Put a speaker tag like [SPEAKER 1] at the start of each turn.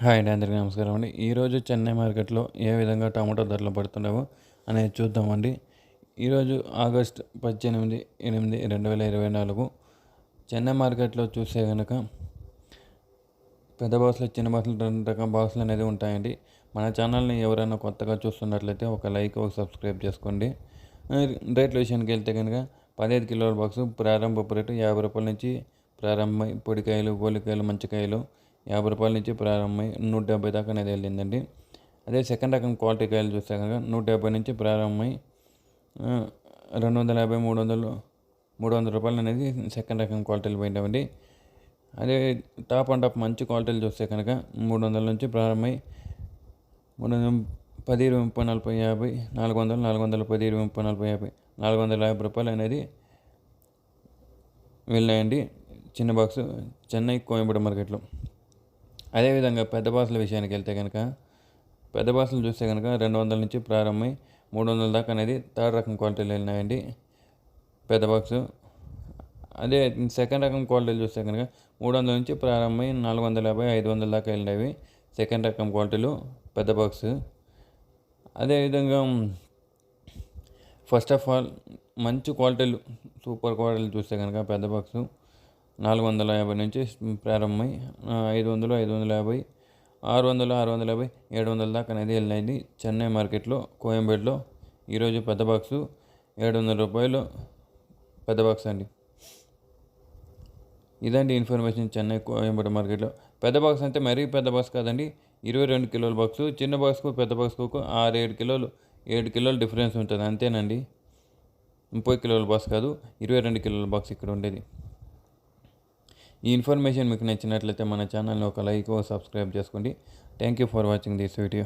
[SPEAKER 1] Hi అండి, అందరికీ నమస్కారం అండి. ఈరోజు చెన్నై మార్కెట్‌లో ఏ విధంగా టమాటో ధరలు పడుతున్నావో అనేది చూద్దామండి. ఈరోజు ఆగస్ట్ 18/8/2024 చెన్నై మార్కెట్‌లో చూస్తే గనక పెద్ద బాక్సులు, చిన్న బాక్సులు 2 రకాల బాక్సులు అనేది ఉంటాయండి. మన ఛానల్‌ని ఎవరైనా కొత్తగా చూస్తున్నట్లయితే ఒక లైక్, ఒక సబ్స్క్రైబ్ చేసుకోండి. రేట్ల విషయానికి వెళ్తే కనుక 15 కిలోల బాక్సు ప్రారంభపు రేటు రూ. 50 నుంచి ప్రారంభమై పొడికాయలు, గోలికాయలు, మంచికాయలు రూ. 50 నుంచి ప్రారంభమై 170 దాకా అనేది వెళ్ళిందండి. అదే సెకండ్ రకం క్వాలిటీ కాయలు చూస్తే కనుక 170 నుంచి ప్రారంభమై 250, 300 రూపాయలు అనేది సెకండ్ రకం క్వాలిటీలు పోయినామండి. అదే టాప్ అండ్ టాప్ మంచి క్వాలిటీలు చూస్తే కనుక 300 నుంచి ప్రారంభమై 310, 20, 30, 40, 50, 400, 410, 20, 30, 40, 50, రూ. 450 అనేది వెళ్ళాయండి చిన్న బాక్సు చెన్నై కోయంబేడు మార్కెట్లో. అదేవిధంగా పెద్ద బాక్సుల విషయానికి వెళ్తే కనుక పెద్ద బాక్సులు చూస్తే కనుక 200 నుంచి ప్రారంభమై 300 దాకా అనేది థర్డ్ రకం క్వాలిటీలు వెళ్ళినాయండి పెద్ద బాక్సు. అదే సెకండ్ రకం క్వాలిటీలు చూస్తే కనుక 300 నుంచి ప్రారంభమై 450, 500 దాకా వెళ్ళినవి సెకండ్ రకం క్వాలిటీలు పెద్ద బాక్సు. అదేవిధంగా ఫస్ట్ ఆఫ్ ఆల్ మంచి క్వాలిటీలు, సూపర్ క్వాలిటీలు చూస్తే కనుక పెద్ద బాక్సు 450 నుంచి ప్రారంభమై 500, 550, 600, 650, 700 దాకా అనేది వెళ్ళినది చెన్నై మార్కెట్లో కోయంబేడులో. ఈరోజు పెద్ద బాక్సు రూ. 700 పెద్ద బాక్స్ అండి. ఇదండి ఇన్ఫర్మేషన్ చెన్నై కోయంబేడు మార్కెట్లో. పెద్ద బాక్స్ అంటే మరీ పెద్ద బాక్స్ కాదండి, 22 కిలోల బాక్సు. చిన్న బాక్స్కు పెద్ద బాక్స్కు 6-7 కిలోలు, 7 కిలోలు డిఫరెన్స్ ఉంటుంది అంతేనండి. 30 కిలోల బాక్స్ కాదు, 22 కిలోల బాక్స్ ఇక్కడ ఉండేది. ఈ ఇన్ఫర్మేషన్ మీకు నచ్చినట్లయితే మన ఛానల్ని ఒక లైక్, సబ్స్క్రైబ్ చేసుకోండి. Thank you for watching this video.